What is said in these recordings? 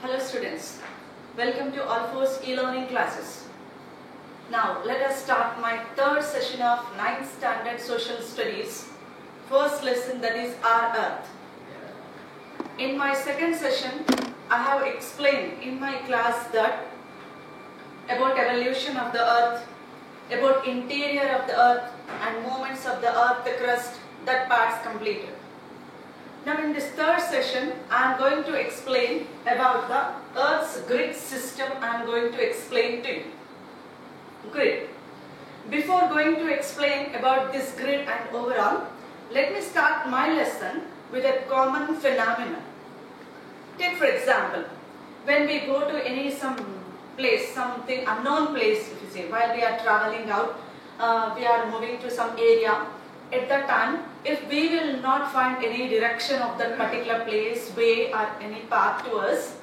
Hello students, welcome to Alphos e-learning classes. Now let us start my third session of 9th standard social studies. First lesson, that is our earth. In my second session, I have explained in my class that about evolution of the earth, about interior of the earth and movements of the earth, the crust, that part's completed. Now in this third session, I am going to explain about the Earth's grid system. I am going to explain to you. Grid. Before going to explain about this grid and overall, let me start my lesson with a common phenomenon. Take for example, when we go to some place, something unknown place, if you say, while we are traveling out, we are moving to some area. At that time, if we will not find any direction of that particular place, way or any path to us,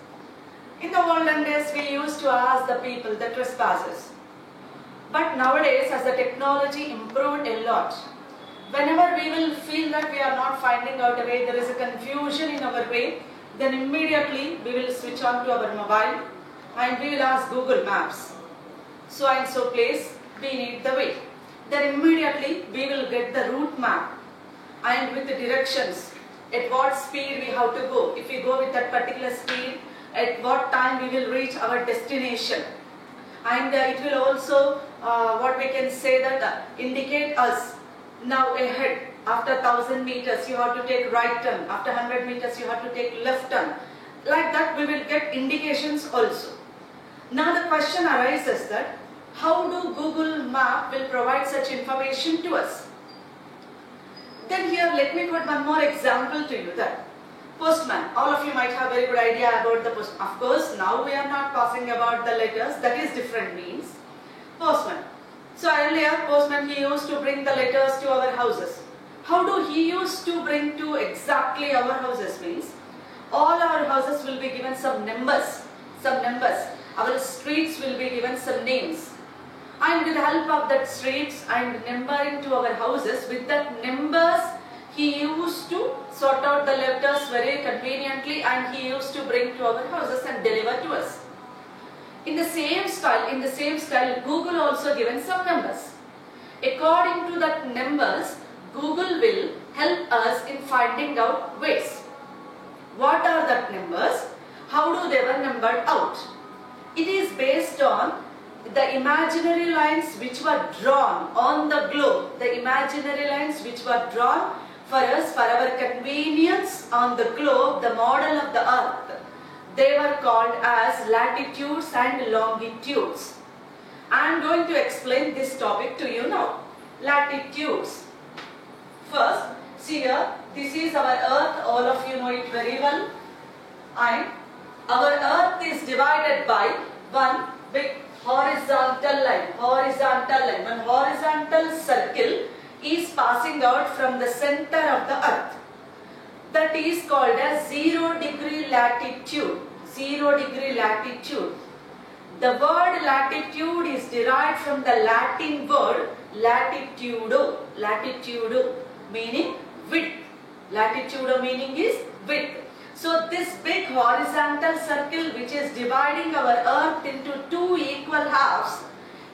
in the olden days we used to ask the people, the trespassers. But nowadays, as the technology improved a lot, whenever we will feel that we are not finding out a way, there is a confusion in our way, then immediately we will switch on to our mobile and we will ask Google Maps. So and so place, we need the way. Then immediately we will get the route map and with the directions, at what speed we have to go. If we go with that particular speed, at what time we will reach our destination. And it will also, what we can say that indicate us now ahead. After 1000 meters you have to take right turn, after 100 meters you have to take left turn. Like that we will get indications also. Now the question arises that how do Google Map will provide such information to us? Then here let me put one more example to you, that postman. All of you might have very good idea about the post. Of course, now we are not talking about the letters, that is different means. Postman. So earlier postman, he used to bring the letters to our houses. How do he used to bring to exactly our houses means? All our houses will be given some numbers. Our streets will be given some names. And with the help of that streets and numbering to our houses, with that numbers, he used to sort out the letters very conveniently and he used to bring to our houses and deliver to us. In the same style, Google also given some numbers. According to that numbers, Google will help us in finding out ways. What are that numbers? How do they were numbered out? It is based on the imaginary lines which were drawn on the globe, the imaginary lines which were drawn for us, for our convenience on the globe, the model of the earth. They were called as latitudes and longitudes. I am going to explain this topic to you now. Latitudes. First, see here, this is our earth, all of you know it very well. And our earth is divided by one big horizontal line. One horizontal circle is passing out from the center of the earth. That is called as 0 degree latitude. 0 degree latitude. The word latitude is derived from the Latin word latitudo. Latitudo meaning width. Latitudo meaning is width. So this big horizontal circle which is dividing our earth into two equal halves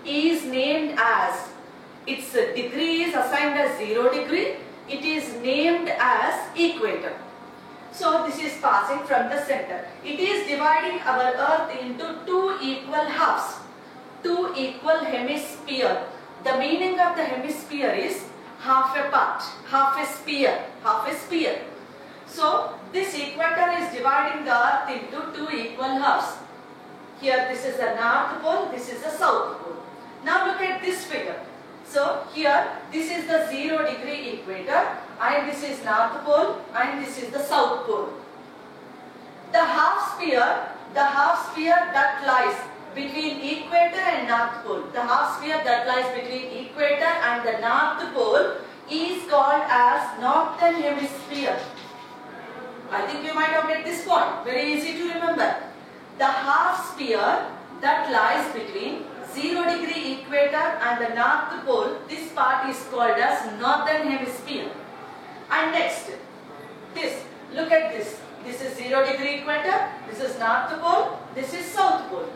is named as, its degree is assigned as 0 degree, it is named as equator. So this is passing from the center. It is dividing our earth into two equal halves, two equal hemisphere. The meaning of the hemisphere is half a part, half a sphere, half a sphere. So this equator is dividing the earth into two equal halves. Here this is the north pole, this is the south pole. Now look at this figure. So here this is the 0 degree equator and this is north pole and this is the south pole. The half sphere that lies between equator and north pole. The half sphere that lies between equator and the north pole is called as northern hemisphere. I think you might have get this point. Very easy to remember. The half sphere that lies between 0 degree equator and the north pole, this part is called as northern hemisphere. And next, this, look at this. This is 0 degree equator, this is north pole, this is south pole.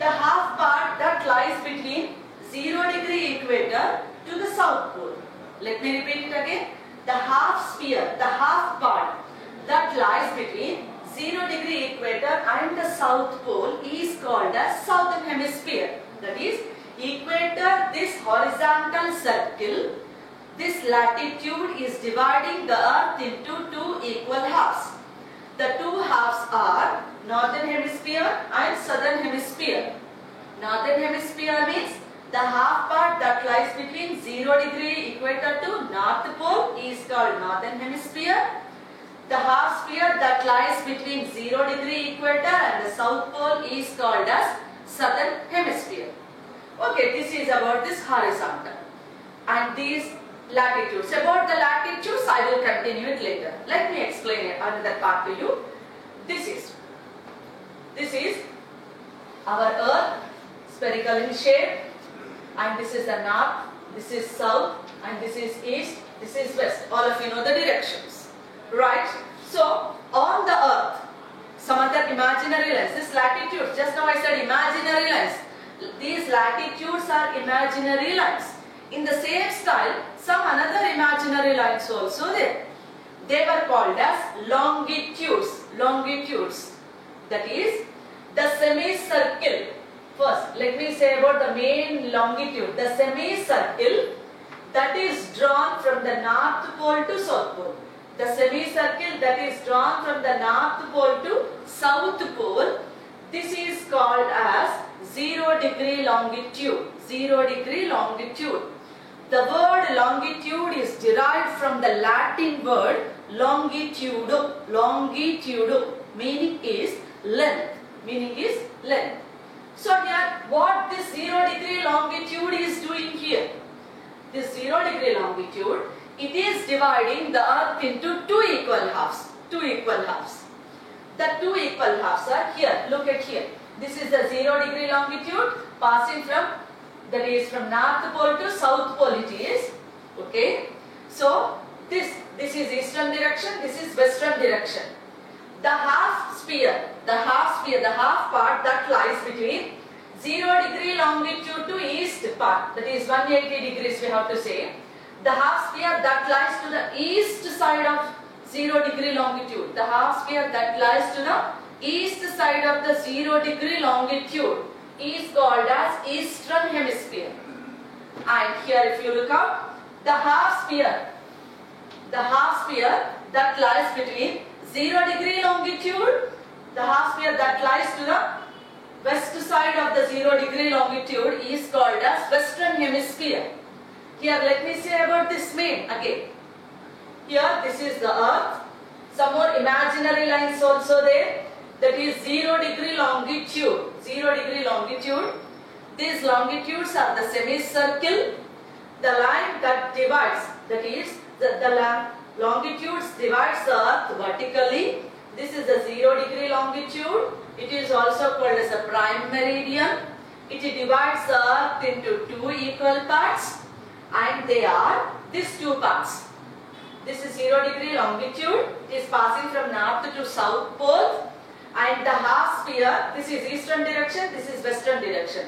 The half part that lies between 0 degree equator to the south pole. Let me repeat it again. The half sphere, the half part that lies between 0 degree equator and the south pole is called as southern hemisphere. That is, equator, this horizontal circle, this latitude is dividing the earth into two equal halves. The two halves are northern hemisphere and southern hemisphere. Northern hemisphere means the half part that lies between 0 degree equator to north pole is called northern hemisphere. The half sphere that lies between 0 degree equator and the south pole is called as southern hemisphere. Okay, this is about this horizontal and these latitudes. About the latitudes, I will continue it later. Let me explain another part to you. This is our earth, spherical in shape, and this is the north, this is south, and this is east, this is west. All of you know the directions, right? So on the earth, some other imaginary lines, this latitude, just now I said imaginary lines. These latitudes are imaginary lines. In the same style, some another imaginary lines also there. They were called as longitudes. Longitudes. That is the semicircle. First, let me say about the main longitude. The semicircle that is drawn from the north pole to south pole. The semicircle that is drawn from the north pole to south pole. This is called as 0 degree longitude. 0 degree longitude. The word longitude is derived from the Latin word longitudo. Longitudo meaning is length. Meaning is length. So here what this 0 degree longitude is doing here? This 0 degree longitude, it is dividing the earth into two equal halves. Two equal halves. The two equal halves are here. Look at here. This is the 0 degree longitude passing from, that is from north pole to south pole it is. Okay. So this is eastern direction, this is western direction. The half sphere, the half part that lies between 0 degree longitude to east part, that is 180 degrees we have to say. The half sphere that lies to the east side of 0 degree longitude. The half sphere that lies to the east side of the 0 degree longitude is called as eastern hemisphere. And here if you look up, the half sphere that lies between 0 degree longitude, the half sphere that lies to the west side of the 0 degree longitude is called as western hemisphere. Here let me say about this main again. Here this is the earth. Some more imaginary lines also there. That is 0 degree longitude. 0 degree longitude. These longitudes are the semicircle. The line that divides, that is the longitudes divides the earth vertically. This is the 0 degree longitude. It is also called as a prime meridian. It divides the earth into two equal parts, and they are these two parts. This is 0 degree longitude. It is passing from north to south pole, and the half sphere, this is eastern direction, this is western direction.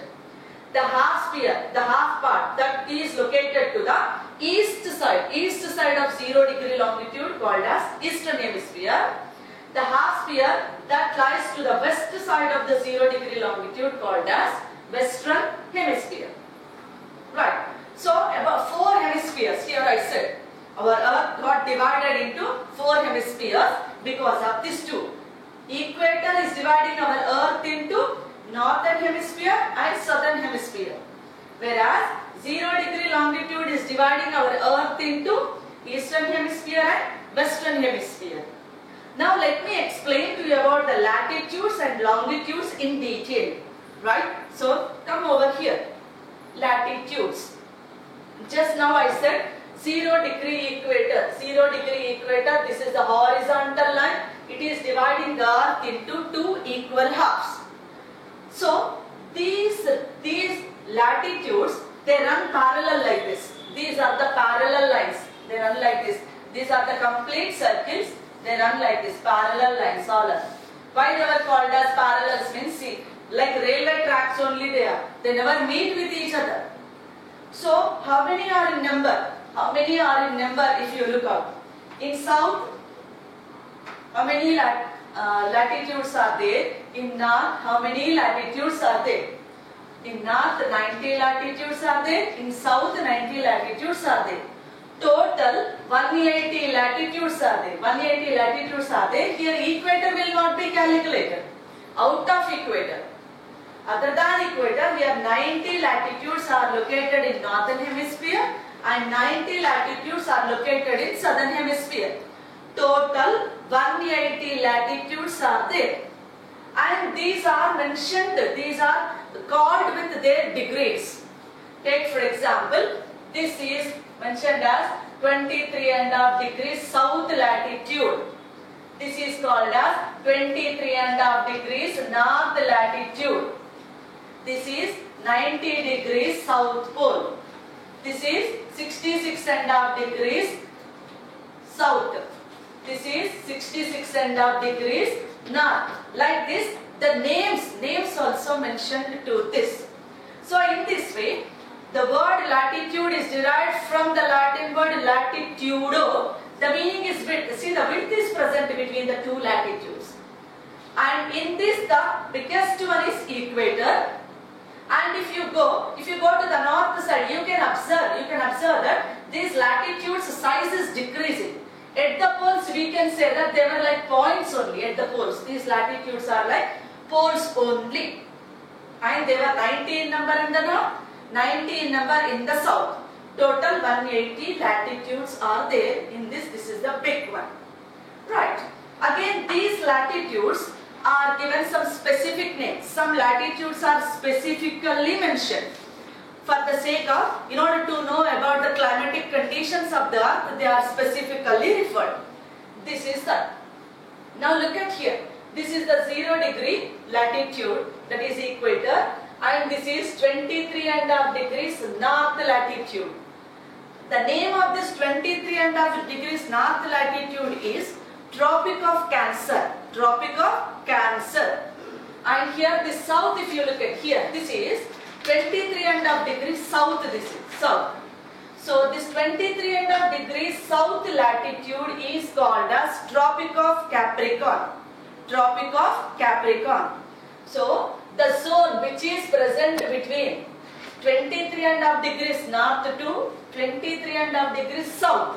The half sphere, the half part that is located to the east side of 0 degree longitude called as eastern hemisphere. The half sphere that lies to the west side of the 0 degree longitude called as western hemisphere. Right. So about 4 hemispheres, here I said our earth got divided into 4 hemispheres because of these two. Equator is dividing our earth into northern hemisphere and southern hemisphere, whereas 0 degree longitude is dividing our earth into eastern hemisphere and western hemisphere. Now let me explain to you about the latitudes and longitudes in detail. Right? So come over here. Latitudes. Just now I said 0 degree equator. 0 degree equator, this is the horizontal line. It is dividing the earth into two equal halves. So these latitudes, they run parallel like this. These are the parallel lines. They run like this. These are the complete circles. They run like this, parallel lines all are. Why they were called as parallels means, see, like railway tracks only they are. They never meet with each other. So how many are in number? How many are in number if you look out? In south, how many latitudes are there? In north, how many latitudes are there? In north, 90 latitudes are there. In south, 90 latitudes are there. Total 180 latitudes are there. 180 latitudes are there. Here equator will not be calculated. Out of equator. Other than equator, here 90 latitudes are located in northern hemisphere and 90 latitudes are located in southern hemisphere. Total 180 latitudes are there. And these are mentioned, these are called with their degrees. Take for example, this is mentioned as 23.5 degrees south latitude. This is called as 23.5 degrees north latitude. This is 90 degrees south pole. This is 66.5 degrees south. This is 66.5 degrees north. Like this, the names also mentioned to this. So in this way, the word latitude is derived from the Latin word latitudo. The meaning is width. See, the width is present between the two latitudes. And in this, the biggest one is equator. And if you go to the north side, you can observe that these latitudes size is decreasing. At the poles, we can say that they were like points only at the poles. These latitudes are like poles only. And they were 90 in number in the north, 90 in number in the south. Total 180 latitudes are there in this. This is the big one. Right. Again, these latitudes are given some specific names. Some latitudes are specifically mentioned. For the sake of, in order to know about the climatic conditions of the earth, they are specifically referred. This is that. Now look at here. This is the 0 degree latitude, that is equator, and this is 23.5 degrees north latitude. The name of this 23.5 degrees north latitude is Tropic of Cancer. Tropic of Cancer. And here this south, if you look at here, this is 23.5 degrees south. This is south. So this 23.5 degrees south latitude is called as Tropic of Capricorn. Tropic of Capricorn. So the zone which is present between 23.5 degrees north to 23.5 degrees south,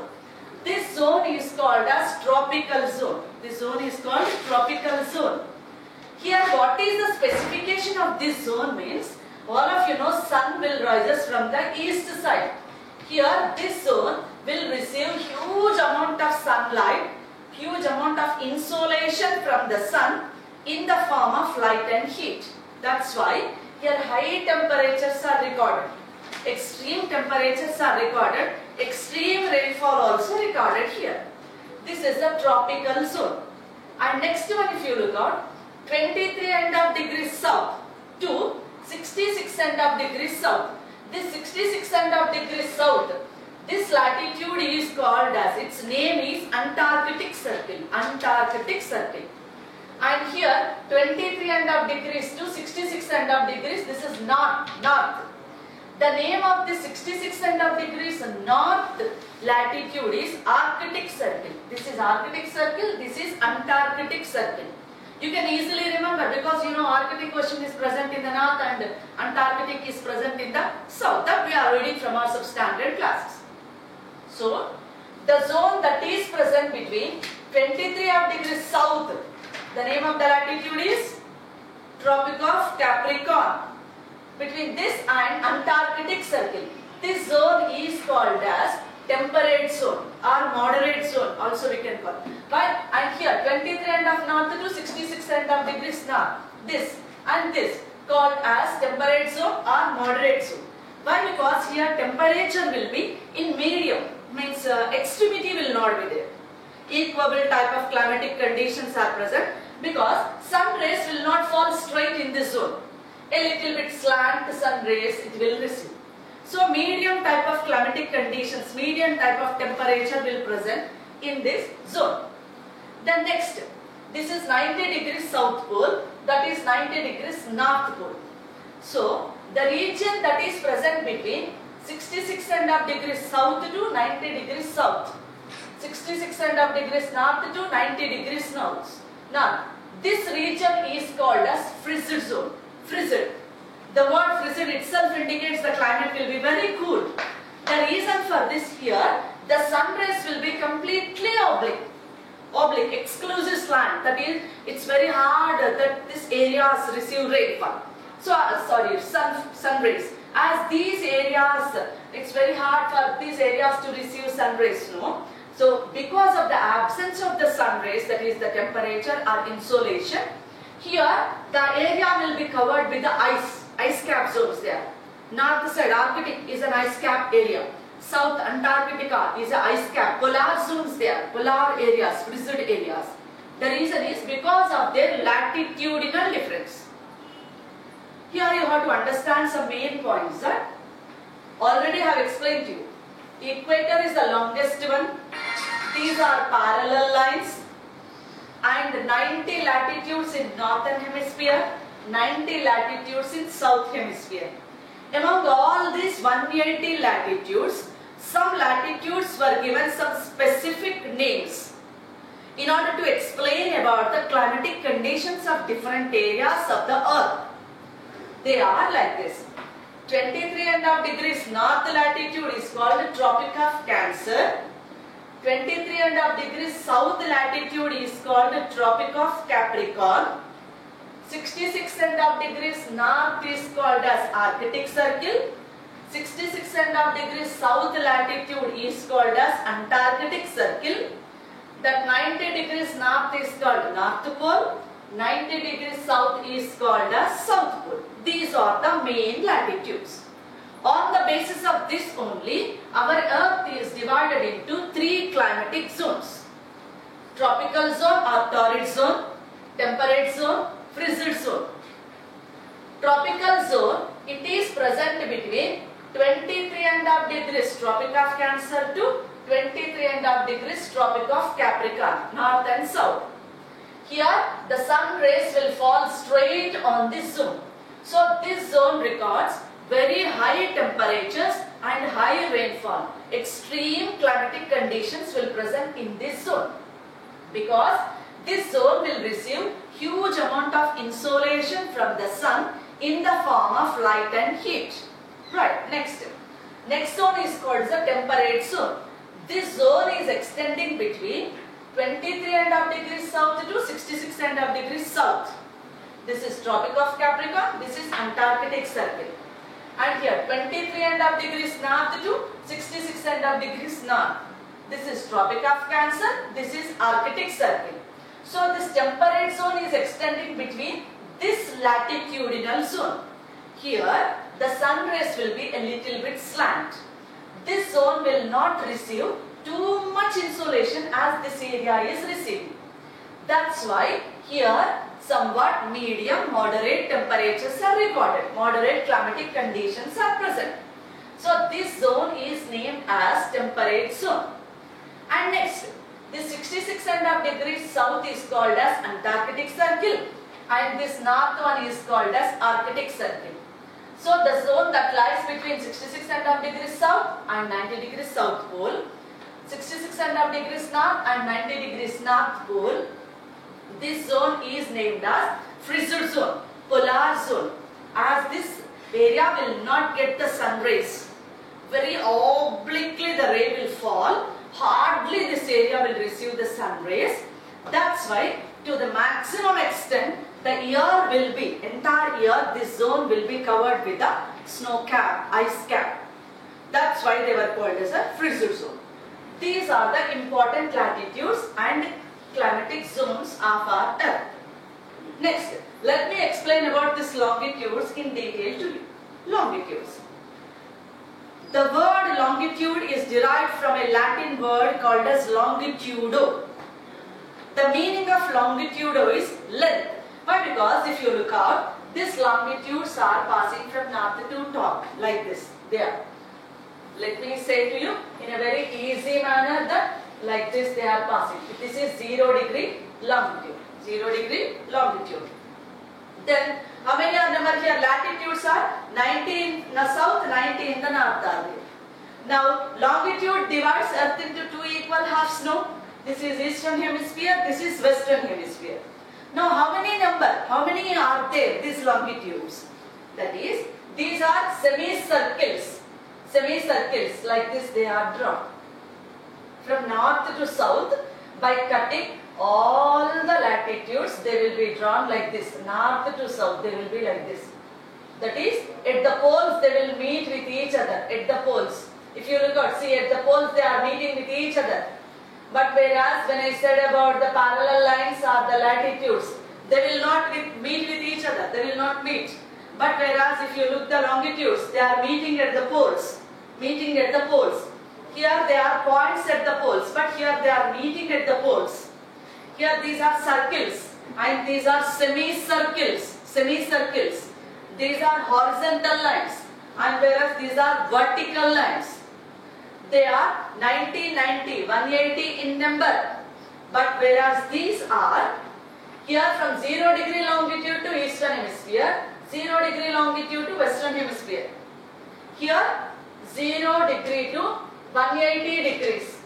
this zone is called as tropical zone. This zone is called tropical zone. Here, what is the specification of this zone means? All of you know, sun will rises from the east side. Here, this zone will receive huge amount of sunlight, huge amount of insolation from the sun in the form of light and heat. That's why here high temperatures are recorded, extreme temperatures are recorded, extreme rainfall also recorded here. This is the tropical zone. And next one, if you look out, 23.5 degrees south to 66.5 degrees south. This 66.5 degrees south, this latitude is called as, its name is Antarctic Circle. Antarctic Circle. And here 23.5 degrees to 66.5 degrees, this is north. The name of this 66.5 degrees north latitude is Arctic Circle. This is Arctic Circle, this is Antarctic Circle. You can easily remember because you know Arctic Ocean is present in the north and Antarctic is present in the south. That we are reading from our substandard classes. So, the zone that is present between 23 degrees south, the name of the latitude is Tropic of Capricorn. Between this and Antarctic Circle, this zone is called as temperate zone or moderate zone, also we can call. Right? And here 23.5 north to 66.5 degrees north, this and this called as temperate zone or moderate zone. Why? Because here temperature will be in medium, means extremity will not be there. Equable type of climatic conditions are present because sun rays will not fall straight in this zone. A little bit slant sun rays it will receive. So medium type of climatic conditions, medium type of temperature will present in this zone. Then next, this is 90 degrees south pole, that is 90 degrees north pole. So the region that is present between 66.5 degrees south to 90 degrees south, 66.5 degrees north to 90 degrees north. Now this region is called as frizzed zone. Frizzed. The word frizzed itself indicates the climate will be very cool. The reason for this here, the sun rays will be completely oblique, exclusive slant. That is, it's very hard that these areas receive rainfall. So, sun rays. As these areas, it's very hard for these areas to receive sun rays, no? So, because of the absence of the sun rays, that is the temperature or insolation, here the area will be covered with the ice cap zones there. North side Arctic is an ice cap area. South Antarctica is an ice cap. Polar zones there, polar areas, frizzed areas. The reason is because of their latitudinal difference. Here you have to understand some main points that already I have explained to you. Equator is the longest one. These are parallel lines. And 90 latitudes in northern hemisphere, 90 latitudes in south hemisphere. Among all these 180 latitudes, some latitudes were given some specific names in order to explain about the climatic conditions of different areas of the earth. They are like this. 23.5 degrees north latitude is called the Tropic of Cancer. 23.5 degrees south latitude is called the Tropic of Capricorn. 66.5 degrees north is called as Arctic Circle. 66.5 degrees south latitude is called as Antarctic Circle. That 90 degrees north is called North Pole. 90 degrees south is called as South Pole. These are the main latitudes. On the basis of this only, our earth is divided into 3 climatic zones. Tropical zone or torrid zone, temperate zone, frizzed zone. Tropical zone, it is present between 23.5 degrees Tropic of Cancer to 23.5 degrees Tropic of Capricorn, north and south. Here the sun rays will fall straight on this zone. So this zone records very high temperatures and high rainfall. Extreme climatic conditions will present in this zone because this zone will receive huge amount of insolation from the sun in the form of light and heat. Right, next. Next zone is called the temperate zone. This zone is extending between 23.5 degrees south to 66.5 degrees south. This is Tropic of Capricorn, this is Antarctic Circle. And here 23.5 degrees north to 66.5 degrees north. This is Tropic of Cancer, this is Arctic Circle. So this temperate zone is extending between this latitudinal zone. Here the sun rays will be a little bit slant. This zone will not receive too much insolation as this area is receiving. That's why here somewhat medium moderate temperatures are recorded. Moderate climatic conditions are present. So this zone is named as temperate zone. And next, this 66.5 degrees south is called as Antarctic Circle and this north one is called as Arctic Circle. So the zone that lies between 66.5 degrees south and 90 degrees south pole, 66.5 degrees north and 90 degrees north pole, this zone is named as frizzed zone, polar zone, as this area will not get the sun rays. Very obliquely the ray will fall, hardly this area will receive the sun rays. That's why to the maximum extent the year will be, entire year this zone will be covered with a snow cap, ice cap. That's why they were called as a frizzed zone. These are the important latitudes and climatic zones of our earth. Next, let me explain about these longitudes in detail to you. Longitudes. The word longitude is derived from a Latin word called as longitudo. The meaning of longitudo is length. Why? Because if you look out, these longitudes are passing from north to top like this. There. Let me say to you in a very easy manner that like this they are passing. This is 0 degree longitude. 0 degree longitude. Then how many are number here? Latitudes are 90 in the south, 90 in the north are there. Now longitude divides Earth into two equal halves. No, this is eastern hemisphere, this is western hemisphere. Now how many are there, these longitudes? That is, these are semicircles. Semicircles like this they are drawn. From north to south, by cutting all the latitudes, they will be drawn like this. North to south, they will be like this. That is, at the poles they will meet with each other. At the poles, if you look at, see, at the poles they are meeting with each other. But whereas when I said about the parallel lines or the latitudes, they will not meet with each other. They will not meet. But whereas if you look the longitudes, they are meeting at the poles. Meeting at the poles. Here they are points at the poles, but here they are meeting at the poles. Here these are circles and these are semicircles. Semicircles. These are horizontal lines and whereas these are vertical lines. They are 90, 90, 180 in number. But whereas these are here from 0 degree longitude to eastern hemisphere, 0 degree longitude to western hemisphere. Here 0 degree to 180 degrees.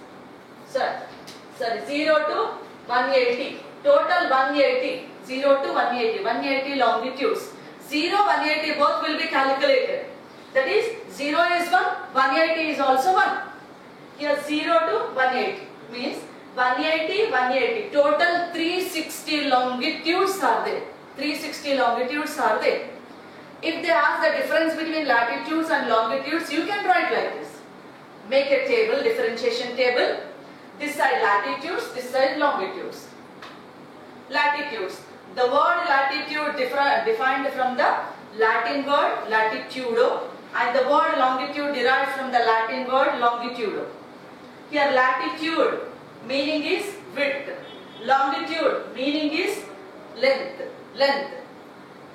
Sorry, 0 to 180. Total 180. 0 to 180. 180 longitudes. 0, 180 both will be calculated. That is 0 is 1, 180 is also 1. Here 0 to 180 means 180, 180. Total 360 longitudes are there. 360 longitudes are there. If they ask the difference between latitudes and longitudes, you can write like this. Make a table, differentiation table. This side latitudes, this side longitudes. Latitudes. The word latitude defined from the Latin word latitudo and the word longitude derived from the Latin word longitudo. Here latitude meaning is width. Longitude meaning is length. Length.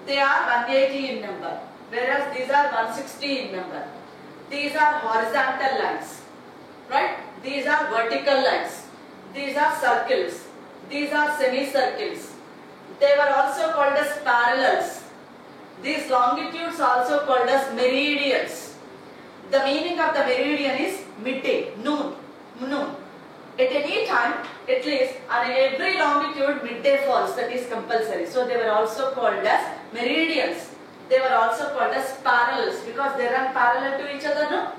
They are 180 in number, whereas these are 160 in number. These are horizontal lines, right? These are vertical lines. These are circles. These are semicircles. They were also called as parallels. These longitudes also called as meridians. The meaning of the meridian is midday, noon. At any time, at least on every longitude, midday falls. That is compulsory. So they were also called as meridians. They were also called as parallels because they run parallel to each other. No?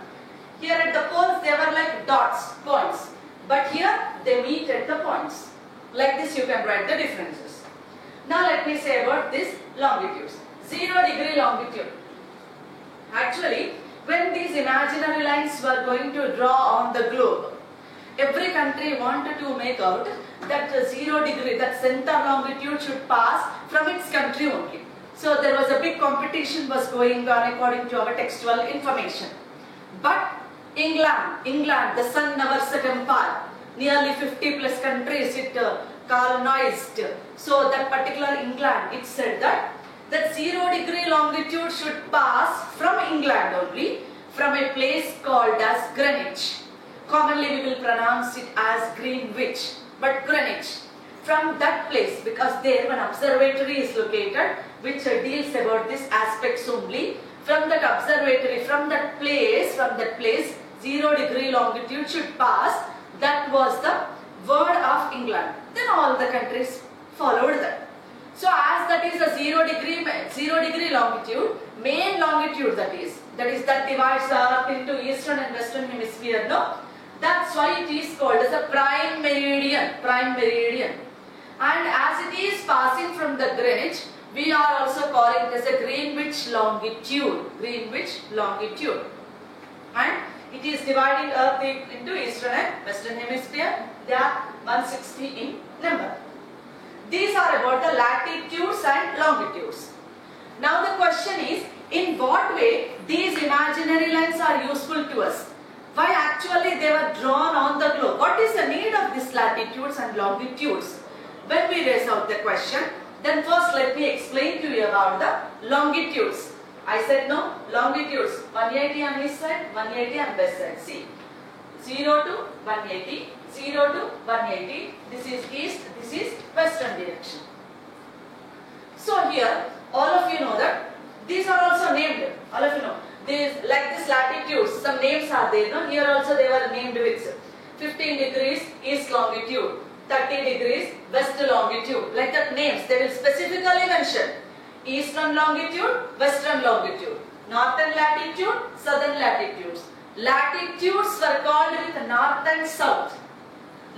Here at the poles, they were like dots, points. But here they meet at the points. Like this, you can write the differences. Now let me say about these longitudes. 0 degree longitude. Actually, when these imaginary lines were going to draw on the globe, every country wanted to make out that 0 degree, that center longitude should pass from its country only. So there was a big competition was going on according to our textual information. But England, the sun never set empire, nearly 50 plus countries it colonized. So that particular England, it said that 0 degree longitude should pass from England only, from a place called as Greenwich. Commonly we will pronounce it as Greenwich, but Greenwich. From that place, because there one observatory is located which deals about these aspects only. From that observatory, from that place, 0 degree longitude should pass. That was the word of England. Then all the countries followed that. So as that is a 0 degree longitude, main longitude that divides Earth into eastern and western hemisphere, no? That's why it is called as a prime meridian. And as it is passing from the Greenwich, we are also calling it as a Greenwich longitude. And it is dividing Earth into eastern and western hemisphere. They are 160 in number. These are about the latitudes and longitudes. Now the question is, in what way these imaginary lines are useful to us? Why actually they were drawn on the globe? What is the need of these latitudes and longitudes? When we raise out the question, then first let me explain to you about the longitudes. I said no, longitudes 180 on east side, 180 on west side. See, 0 to 180, 0 to 180. This is east, this is western direction. So here, all of you know that these are also named. All of you know. These, like this latitudes, some names are there. No? Here also they were named with 15 degrees east longitude, 30 degrees west longitude. Like that names, they will specifically mention eastern longitude, western longitude, northern latitude, southern latitudes. Latitudes were called with north and south.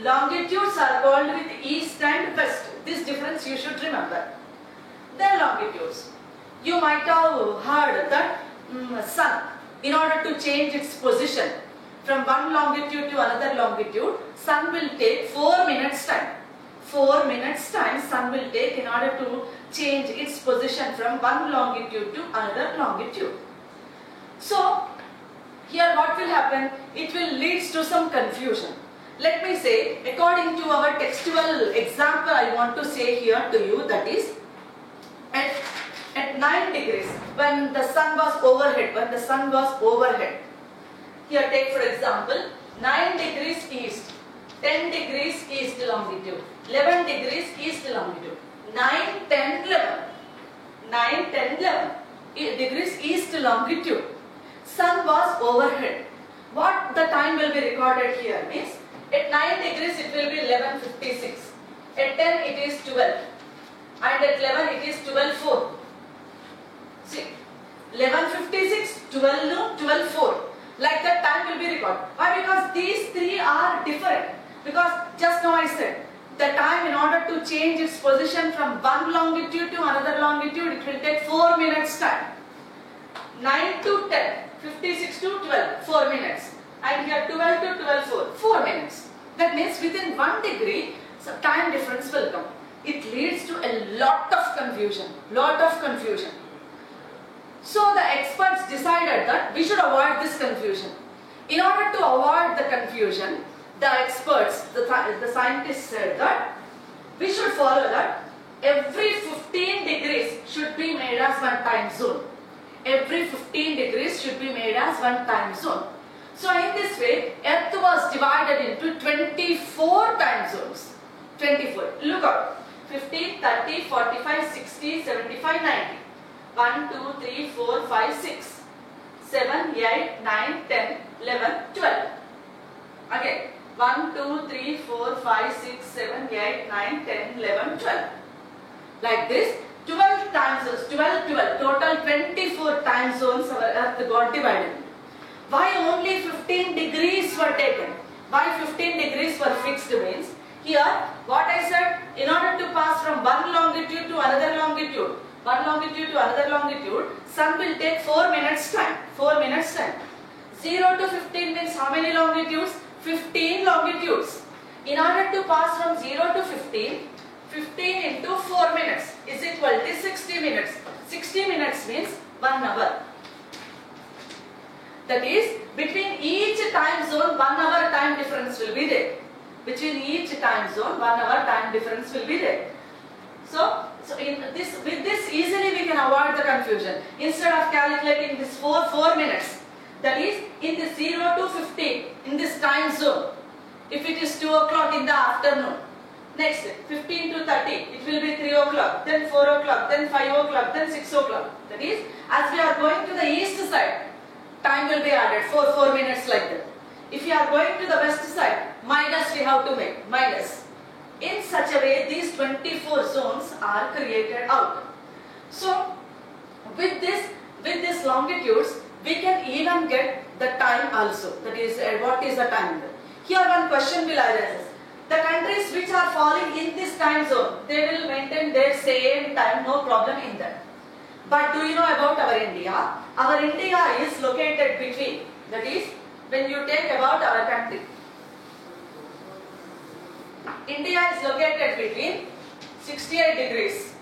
Longitudes are called with east and west. This difference you should remember. Then longitudes. You might have heard that sun, in order to change its position from one longitude to another longitude, sun will take 4 minutes time. 4 minutes time sun will take in order to change its position from one longitude to another longitude. So, here what will happen? It will lead to some confusion. Let me say, according to our textual example, I want to say here to you, that is, at 9 degrees, when the sun was overhead, here take for example, 9 degrees east, 10 degrees east longitude, 11 degrees east longitude, 9, 10, 11, 9, 10, 11 degrees east longitude, sun was overhead. What the time will be recorded here means, at 9 degrees it will be 11:56, at 10 it is 12, and at 11 it is 12:04. See, 11:56, 12 noon, 12:04. Like that time will be recorded. Why? Because these three are different. Because just now I said, the time in order to change its position from one longitude to another longitude, it will take 4 minutes time. 9 to 10, 56 to 12, 4 minutes. And here 12 to 12:04, 4 minutes. That means within 1 degree, some time difference will come. It leads to a lot of confusion. So the experts decided that we should avoid this confusion. In order to avoid the confusion, the experts, the scientists said that we should follow that every 15 degrees should be made as one time zone. Every 15 degrees should be made as one time zone. So in this way, Earth was divided into 24 time zones. 24. Look out. 50, 30, 45, 60, 75, 90. 1, 2, 3, 4, 5, 6, 7, 8, 9, 10, 11, 12. Again, 1, 2, 3, 4, 5, 6, 7, 8, 9, 10, 11, 12. Like this, 12 time zones, 12, total 24 time zones our Earth got divided. Why only 15 degrees were taken? Why 15 degrees were fixed means, here what I said, in order to pass from one longitude to another longitude, sun will take 4 minutes time. 4 minutes time. 0 to 15 means how many longitudes? 15 longitudes. In order to pass from 0 to 15, 15 into 4 minutes is equal to 60 minutes. 60 minutes means 1 hour. That is, between each time zone, 1 hour time difference will be there. Between each time zone, 1 hour time difference will be there. So with this easily we can avoid the confusion. Instead of calculating this 4 minutes, that is in the 0 to 15 in this time zone, if it is 2 o'clock in the afternoon, next 15 to 30 it will be 3 o'clock, then 4 o'clock, then 5 o'clock, then 6 o'clock. That is, as we are going to the east side, time will be added 4 minutes like that. If you are going to the west side, minus we have to make, minus. In such a way, these 24 zones are created out. So, with this longitudes, we can even get the time also. That is, what is the time? Here one question will arise. The countries which are falling in this time zone, they will maintain their same time, no problem in that. But do you know about our India? Our India is located between, that is, when you take about our country, India is located between 68 degrees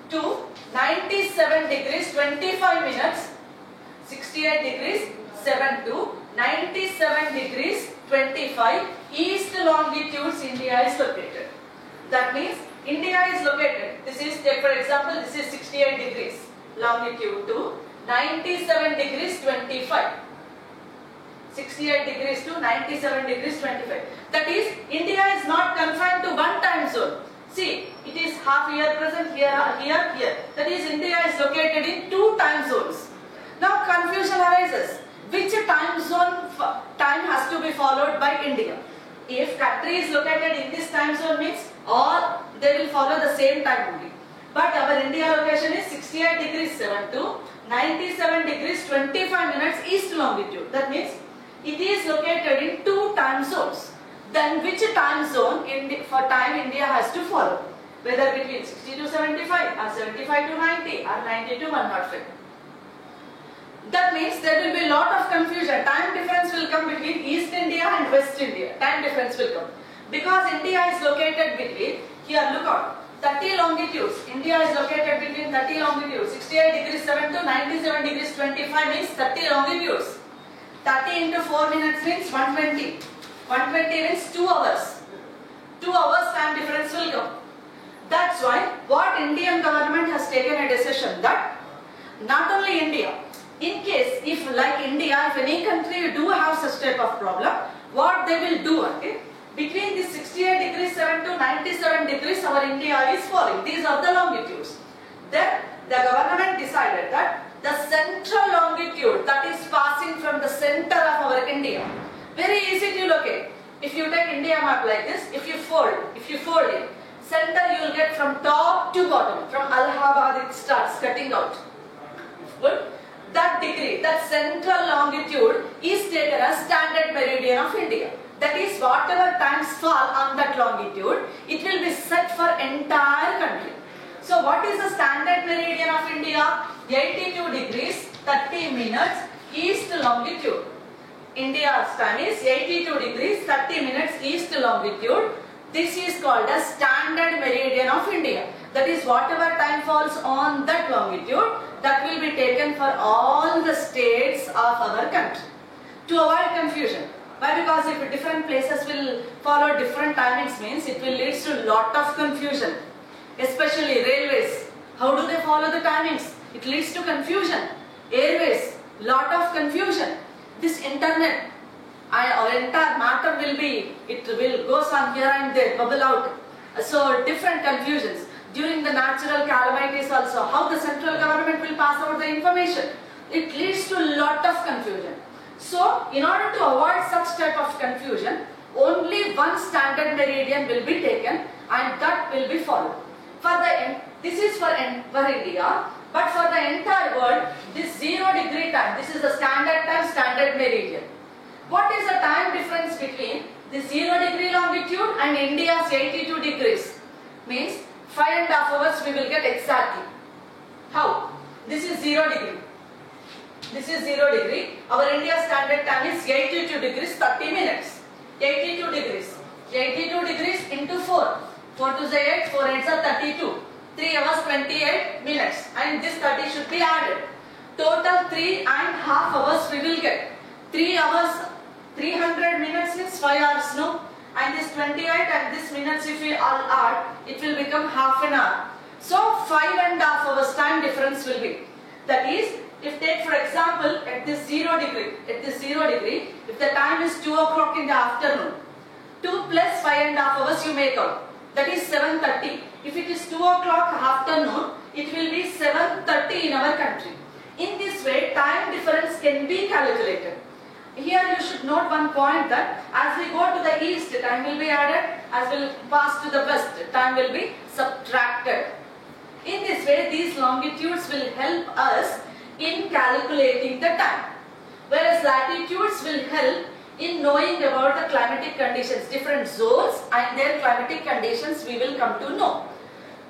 to 97 degrees 25 minutes, 68 degrees 7 to 97 degrees 25 east longitudes India is located. That means India is located, this is, take for example, this is 68 degrees longitude to 97 degrees 25. 68 degrees to 97 degrees 25. That is, India is not confined to one time zone. See, it is half year present, here. That is, India is located in two time zones. Now confusion arises. Which time zone time has to be followed by India? If country is located in this time zone means all they will follow the same time only. But our India location is 68 degrees 7 to 97 degrees 25 minutes east longitude. That means it is located in two time zones. Then which time zone for time India has to follow? Whether between 60 to 75 or 75 to 90 or 90 to 105. That means there will be a lot of confusion. Time difference will come between East India and West India. Time difference will come. Because India is located between, here look out, 30 longitudes. India is located between 30 longitudes. 68 degrees 7 to 97 degrees 25 means 30 longitudes. 30 into 4 minutes means 120. 120 means 2 hours. 2 hours time difference will come. That's why what Indian government has taken a decision that not only India, in case if like India, if any country do have such type of problem, what they will do, okay? Between the 68 degrees 7 to 97 degrees our India is falling. These are the longitudes. Then the government decided that the central longitude that is passing from the center of our India, very easy to locate. If you take India map like this, if you fold it, center you will get from top to bottom. From Allahabad it starts cutting out. Good. That degree, that central longitude is taken as standard meridian of India. That is, whatever times fall on that longitude, it will be set for entire country. So what is the standard meridian of India? 82 degrees 30 minutes east longitude. India's time is 82 degrees 30 minutes east longitude. This is called as standard meridian of India. That is, whatever time falls on that longitude, that will be taken for all the states of our country. To avoid confusion. Why? Because if different places will follow different timings means it will lead to lot of confusion. Especially railways. How do they follow the timings? It leads to confusion. Airways, lot of confusion. This internet, our entire matter will be, it will go some here and there, bubble out. So different confusions. During the natural calamities also, how the central government will pass out the information. It leads to lot of confusion. So, in order to avoid such type of confusion, only one standard meridian will be taken and that will be followed. This is for India, but for the entire world, this 0 degree time, this is the standard time, standard meridian. What is the time difference between the 0 degree longitude and India's 82 degrees? Means 5.5 hours we will get exactly. How? This is 0 degree. This is 0 degree. Our India standard time is 82 degrees 30 minutes. 82 degrees. 82 degrees into 4. 4 to the 8, 4 8 are 32. 3 hours 28 minutes. And this 30 should be added. Total 3.5 hours we will get. 3 hours, 300 minutes means 5 hours, no? And this 28 and this minutes if we all add, it will become half an hour. So 5.5 hours time difference will be. That is, if take for example at this 0 degree, if the time is 2 o'clock in the afternoon, 2 plus 5.5 hours you make out. That is 7:30. If it is 2 o'clock afternoon, it will be 7:30 in our country. In this way, time difference can be calculated. Here you should note one point that as we go to the east, time will be added. As we pass to the west, time will be subtracted. In this way, these longitudes will help us in calculating the time. Whereas latitudes will help in knowing about the climatic conditions, different zones and their climatic conditions we will come to know.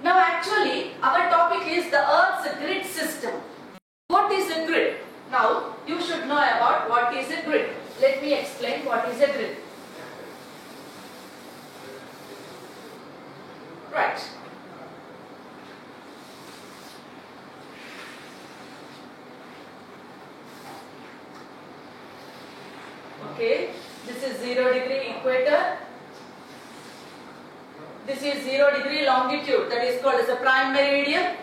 Now actually, our topic is the Earth's grid system. What is a grid? Now, you should know about what is a grid. Let me explain what is a grid. Right. Okay, this is 0 degree equator. This is 0 degree longitude, that is called as a prime meridian.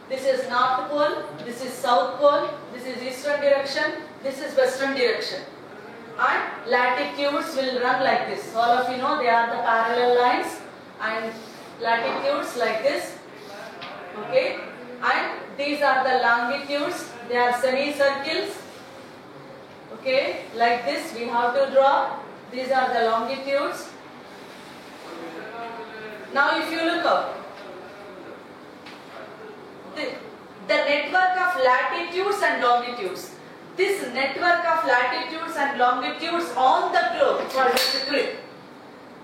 This is north pole, this is south pole, this is eastern direction, this is western direction. and latitudes will run like this. All of you know they are the parallel lines and latitudes like this. Okay, and these are the longitudes, they are semicircles. Okay, like this we have to draw. These are the longitudes. Now if you look up, the network of latitudes and longitudes. This network of latitudes and longitudes on the globe called as a grid.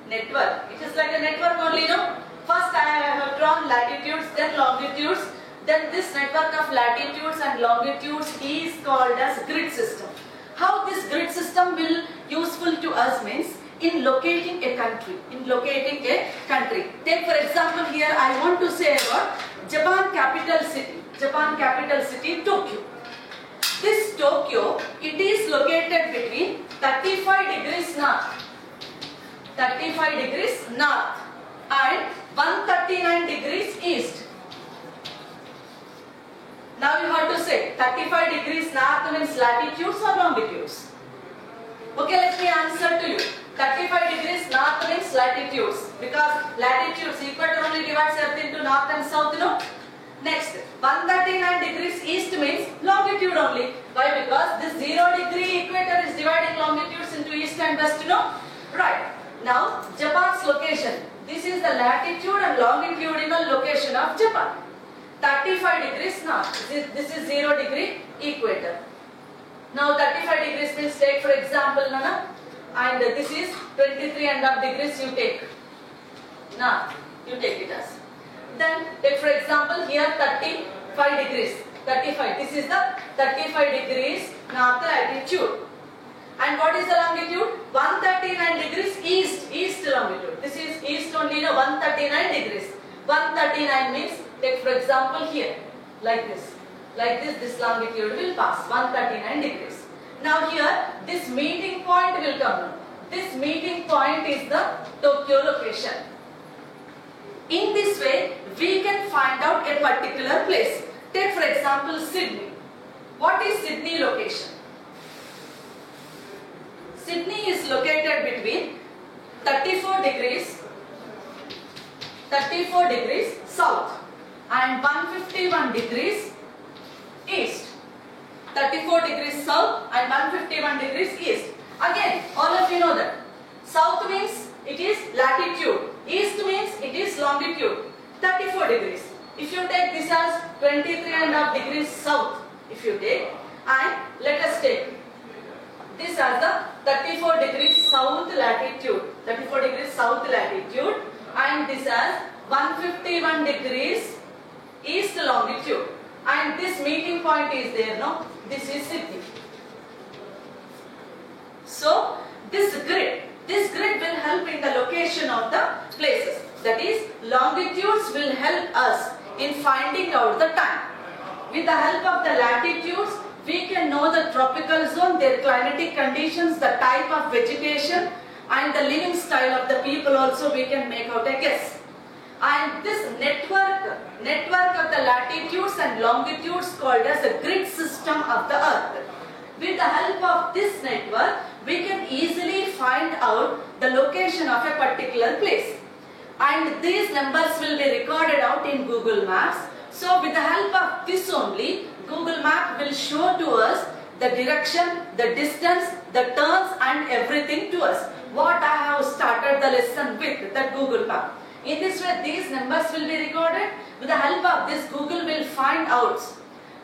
Network. It is like a network only, no? First I have drawn latitudes, then longitudes. Then this network of latitudes and longitudes is called as grid system. How this grid system will useful to us means in locating a country. Take for example here I want to say about Japan capital city Tokyo. This Tokyo, it is located between 35 degrees north and 139 degrees east. Now you have to say 35 degrees north means latitudes or longitudes. Okay, let me answer to you. 35 degrees north means latitudes, because latitudes, equator only divides earth into north and south, you know. Next, 139 degrees east means longitude only. Why? Because this 0 degree equator is dividing longitudes into east and west, you know. Right. Now, Japan's location. This is the latitude and longitudinal location of Japan. 35 degrees north. This is 0 degree equator. Now 35 degrees means, take for example, Nana, and this is 23.5 degrees you take. North, you take it as. Then take for example here 35 degrees. 35. This is the 35 degrees north latitude. And what is the longitude? 139 degrees east longitude. This is east only, no, 139 degrees. 139 means, take for example here, like this. Like this longitude will pass, 139 degrees. Now here, this meeting point will come. This meeting point is the Tokyo location. In this way, we can find out a particular place. Take for example Sydney. What is Sydney location? Sydney is located between 34 degrees south and 151 degrees east. 34 degrees south and 151 degrees east. Again, all of you know that. South means it is latitude. East means it is longitude. 34 degrees. If you take this as 23.5 degrees south, if you take, and let us take this as the 34 degrees south latitude. 34 degrees south latitude, and this as 151 degrees east longitude. And this meeting point is there, no? This is Sydney. So, this grid will help in the location of the places. That is, longitudes will help us in finding out the time. With the help of the latitudes, we can know the tropical zone, their climatic conditions, the type of vegetation, and the living style of the people also we can make out a guess. And this network of the latitudes and longitudes called as a grid system of the earth. With the help of this network, we can easily find out the location of a particular place. And these numbers will be recorded out in Google Maps. So with the help of this only, Google Map will show to us the direction, the distance, the turns and everything to us. What I have started the lesson with, that Google Map. In this way, these numbers will be recorded. With the help of this, Google will find out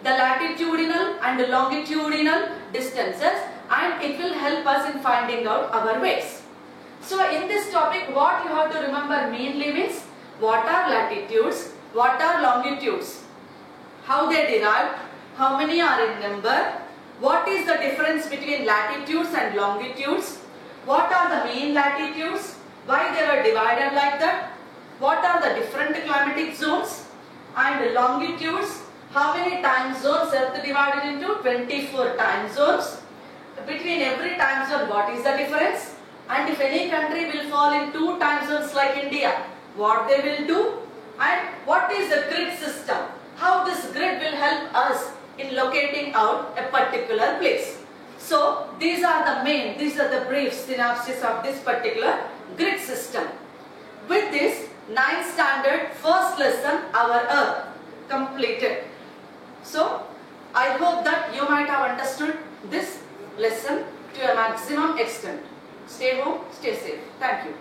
the latitudinal and longitudinal distances, and it will help us in finding out our ways. So in this topic, what you have to remember mainly means, what are latitudes, what are longitudes, how they derived, how many are in number, what is the difference between latitudes and longitudes, what are the mean latitudes, why they were divided like that, what are the different climatic zones, and longitudes, how many time zones Earth divided into? 24 time zones. Between every time zone, what is the difference? And if any country will fall in 2 time zones like India, what they will do? And what is the grid system? How this grid will help us in locating out a particular place. So these are the brief synopsis of this particular grid system. With this 9th standard first lesson, our Earth, completed. So I hope that you might have understood this lesson to a maximum extent. Stay home, stay safe. Thank you.